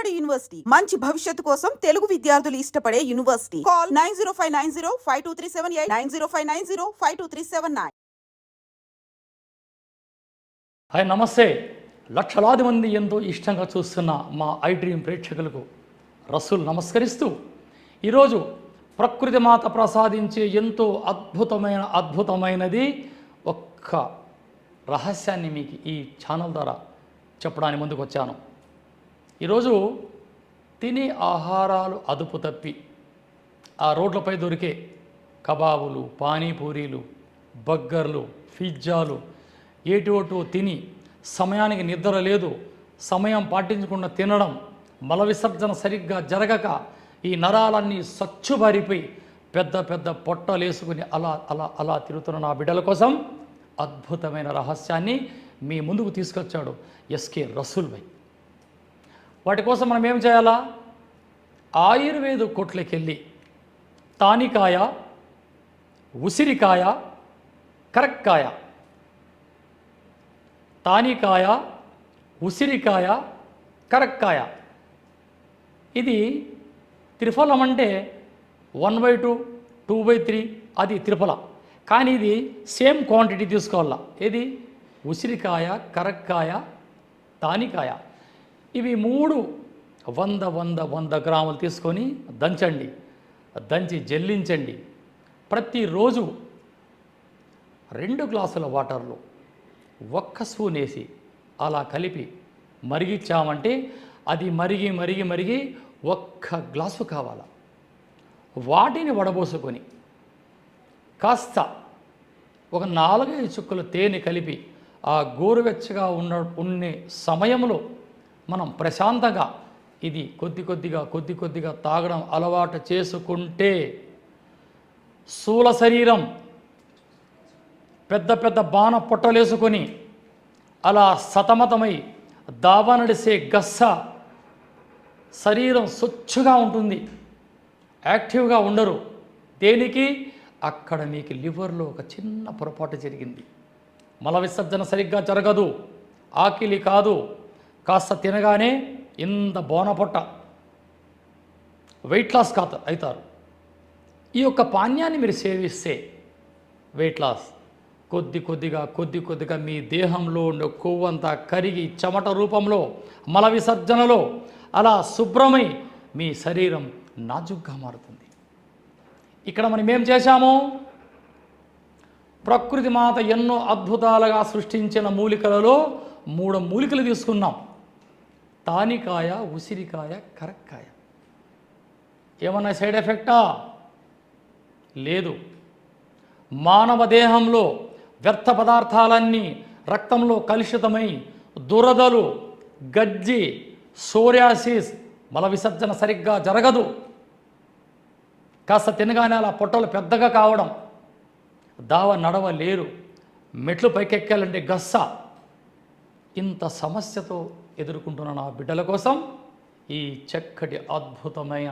బాలబడి యూనివర్సిటీ మంచి భవిష్యత్తు కోసం తెలుగు విద్యార్థులు ఇష్టపడే యూనివర్సిటీ. కాల్ 9059052378 9059052379. హాయ్, నమస్తే. లక్షలాది మంది ఎంతో ఇష్టంగా చూస్తున్న మా ఐ డ్రీమ్ ప్రేక్షకులకు రసూల్ నమస్కరిస్తూ, ఈరోజు ప్రకృతి మాత ప్రసాదించే ఎంతో అద్భుతమైనది ఒక్క రహస్యాన్ని మీకు ఈ ఛానల్ ద్వారా చెప్పడానికి ముందుకు వచ్చాను. ఈరోజు తినే ఆహారాలు అదుపు తప్పి ఆ రోడ్లపై దొరికే కబాబులు, పానీపూరీలు, బర్గర్లు, పిజ్జాలు ఏటోటో తిని సమయానికి నిద్ర లేదు, సమయం పాటించకుండా తినడం, మల విసర్జన సరిగ్గా జరగక ఈ నరాలన్నీ సచ్చుబారిపోయి పెద్ద పెద్ద పొట్టలేసుకుని అలా అలా అలా తిరుగుతున్న నా బిడ్డల కోసం అద్భుతమైన రహస్యాన్ని మీ ముందుకు తీసుకొచ్చాడు ఎస్కే రసూల్ భాయ్. వాటి కోసం మనం ఏం చేయాలా? ఆయుర్వేద కొట్లకెళ్ళి తానికాయ, ఉసిరికాయ, కరక్కాయ, తానికాయ, ఉసిరికాయ, కరక్కాయ, ఇది త్రిఫలం. అంటే 1/2, 2/3 అది త్రిఫల. కానీ ఇది సేమ్ క్వాంటిటీ తీసుకోవాలా. ఏది? ఉసిరికాయ, కరక్కాయ, తానికాయ. ఇవి 3 100 గ్రాములు తీసుకొని దంచండి. దంచి జల్లించండి. ప్రతిరోజు 2 గ్లాసుల వాటర్లో 1 స్పూన్ వేసి అలా కలిపి మరిగించామంటే అది మరిగి 1 గ్లాసు కావాలా. వాటిని వడబోసుకొని కాస్త ఒక 4-5 చుక్కల తేనె కలిపి ఆ గోరువెచ్చగా ఉండే సమయంలో మనం ప్రశాంతంగా ఇది కొద్ది కొద్దిగా తాగడం అలవాటు చేసుకుంటే స్థూల శరీరం పెద్ద బాణ పొట్టలేసుకొని అలా సతమతమై దావా నడిసే గస్స శరీరం స్వచ్ఛగా ఉంటుంది, యాక్టివ్గా ఉండరు. దేనికి? అక్కడ మీకు లివర్లో ఒక చిన్న పొరపాటు జరిగింది, మల విసర్జన సరిగ్గా జరగదు, ఆకిలి కాదు, కాస్త తినగానే ఇంత బోనపొట్ట, వెయిట్ లాస్ అవుతారు. ఈ యొక్క పానీయాన్ని మీరు సేవిస్తే వెయిట్ లాస్ కొద్దిగా మీ దేహంలో ఉండే కొవ్వంతా కరిగి చెమట రూపంలో మల విసర్జనలో అలా శుభ్రమై మీ శరీరం నాజుగ్గా మారుతుంది. ఇక్కడ మనం ఏం చేశాము? ప్రకృతి మాత ఎన్నో అద్భుతాలుగా సృష్టించిన మూలికలలో 3 మూలికలు తీసుకున్నాం. తానికాయ, ఉసిరికాయ, కరక్కాయ. ఏమన్నా సైడ్ ఎఫెక్టా? లేదు. మానవ దేహంలో వ్యర్థ పదార్థాలన్నీ రక్తంలో కలుషితమై దురదలు, గజ్జి, సోరియాసిస్, మల విసర్జన సరిగ్గా జరగదు, కాస్త తినగానే అలా పొట్టలు పెద్దగా కావడం, దావ నడవలేరు, మెట్లు పైకెక్కాలంటే గస్స, ఇంత సమస్యతో ఎదుర్కొంటున్న నా బిడ్డల కోసం ఈ చక్కటి అద్భుతమైన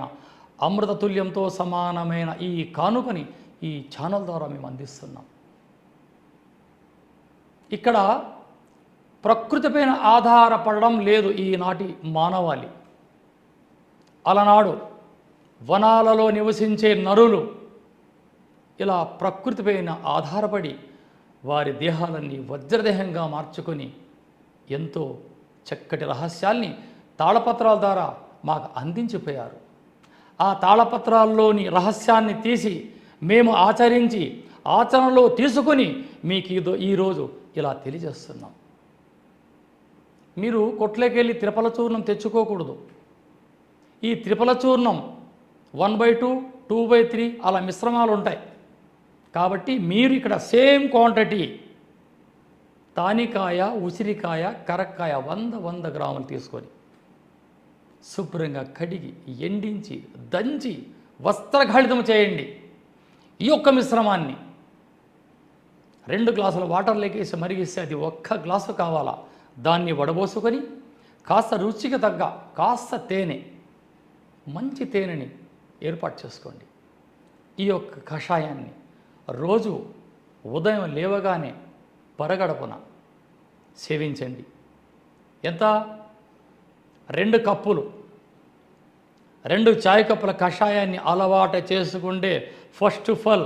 అమృతతుల్యంతో సమానమైన ఈ కానుకని ఈ ఛానల్ ద్వారా మేము అందిస్తున్నాం. ఇక్కడ ప్రకృతిపైన ఆధారపడడం లేదు ఈనాటి మానవాళి. అలనాడు వనాలలో నివసించే నరులు ఇలా ప్రకృతిపైన ఆధారపడి వారి దేహాలన్నీ వజ్రదేహంగా మార్చుకొని ఎంతో చక్కటి రహస్యాల్ని తాళపత్రాల ద్వారా మాకు అందించిపోయారు. ఆ తాళపత్రాల్లోని రహస్యాన్ని తీసి మేము ఆచరించి ఆచరణలో తీసుకొని మీకు ఈరోజు ఇలా తెలియజేస్తున్నాం. మీరు కొట్లోకెళ్ళి త్రిఫల చూర్ణం తెచ్చుకోకూడదు. ఈ త్రిఫల చూర్ణం 1/2, 2/3 అలా మిశ్రమాలు ఉంటాయి. కాబట్టి మీరు ఇక్కడ సేమ్ క్వాంటిటీ తానికాయ, ఉసిరికాయ, కరక్కాయ 100 గ్రాములు తీసుకొని శుభ్రంగా కడిగి ఎండించి దంచి వస్త్రఘాళితం చేయండి. ఈ యొక్క మిశ్రమాన్ని 2 గ్లాసుల వాటర్లోకి వేసి మరిగిస్తే అది 1 గ్లాసు కావాలా. దాన్ని వడబోసుకొని కాస్త రుచికి తగ్గ కాస్త తేనె, మంచి తేనెని ఏర్పాటు చేసుకోండి. ఈ యొక్క కషాయాన్ని రోజు ఉదయం లేవగానే పరగడపున సేవించండి. ఎంత? 2 కప్పులు 2 చాయ్ కప్పుల కషాయాన్ని అలవాటు చేసుకుంటే ఫస్ట్ ఆఫ్ ఆల్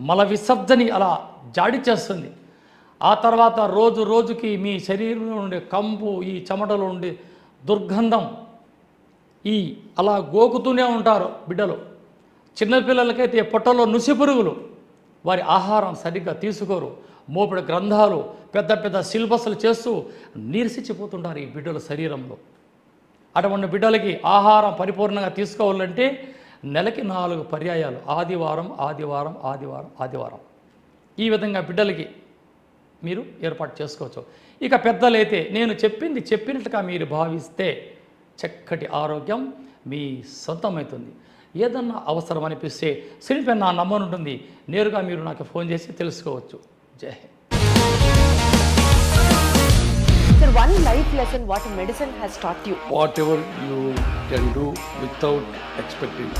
మల విసర్జని అలా జాడి చేస్తుంది. ఆ తర్వాత రోజు రోజుకి మీ శరీరంలో ఉండే కంపు, ఈ చెమటలో ఉండే దుర్గంధం ఈ అలా గోకుతూనే ఉంటారు బిడ్డలు. చిన్నపిల్లలకైతే పొట్టలో నుసి పురుగులు, వారి ఆహారం సరిగ్గా తీసుకోరు, మోపిడి గ్రంథాలు, పెద్ద పెద్ద సిలబస్లు చేస్తూ నీరసించిపోతుంటారు ఈ బిడ్డల శరీరంలో. అటువంటి బిడ్డలకి ఆహారం పరిపూర్ణంగా తీసుకోవాలంటే నెలకి 4 పర్యాయాలు ఆదివారం ఆదివారం ఆదివారం ఆదివారం ఈ విధంగా బిడ్డలకి మీరు ఏర్పాటు చేసుకోవచ్చు. ఇక పెద్దలైతే నేను చెప్పింది చెప్పినట్టుగా మీరు భావిస్తే చక్కటి ఆరోగ్యం మీ సొంతమవుతుంది. ఏదన్నా అవసరం అనిపిస్తే స్క్రీన్పై నా నంబర్ ఉంటుంది, నేరుగా మీరు నాకు ఫోన్ చేసి తెలుసుకోవచ్చు. జై Hind. Sir, one life lesson what medicine has taught you. Whatever you can do without expecting.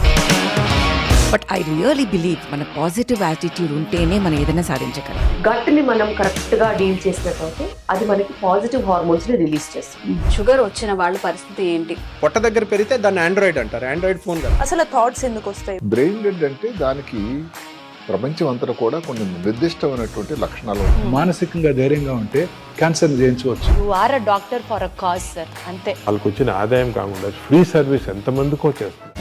But I really believe మన పాజిటివ్ యాటిట్యూడ్ ఉంటేనే మనం ఏదైనా సాధించగలం. గట్ని మనం కరెక్ట్గా డీల్ చేసినట్లయితే అది మనకి పాజిటివ్ హార్మోన్స్ని రిలీజ్ చేస్తుంది. షుగర్ వచ్చిన వాళ్ళ పరిస్థితి ఏంటి? పొట్ట దగ్గర పెరిగితే దాన్ని ఆండ్రాయిడ్ అంటారు, ఆండ్రాయిడ్ ఫోన్ కదా. అసలు థాట్స్ ఎందుకు వస్తాయి? బ్రెయిన్ డెడ్ అంటే దానికి ప్రపంచం అంతా కూడా కొన్ని నిర్దిష్టమైనటువంటి లక్షణాలు ఉన్నాయి. మానసికంగా ధైర్యంగా ఉంటే క్యాన్సర్ జయించవచ్చు. You are a doctor for a cause sir, అంతే. వాళ్ళకి వచ్చిన ఆదాయం కాకుండా ఫ్రీ సర్వీస్ ఎంతమందికో చేస్తుంది.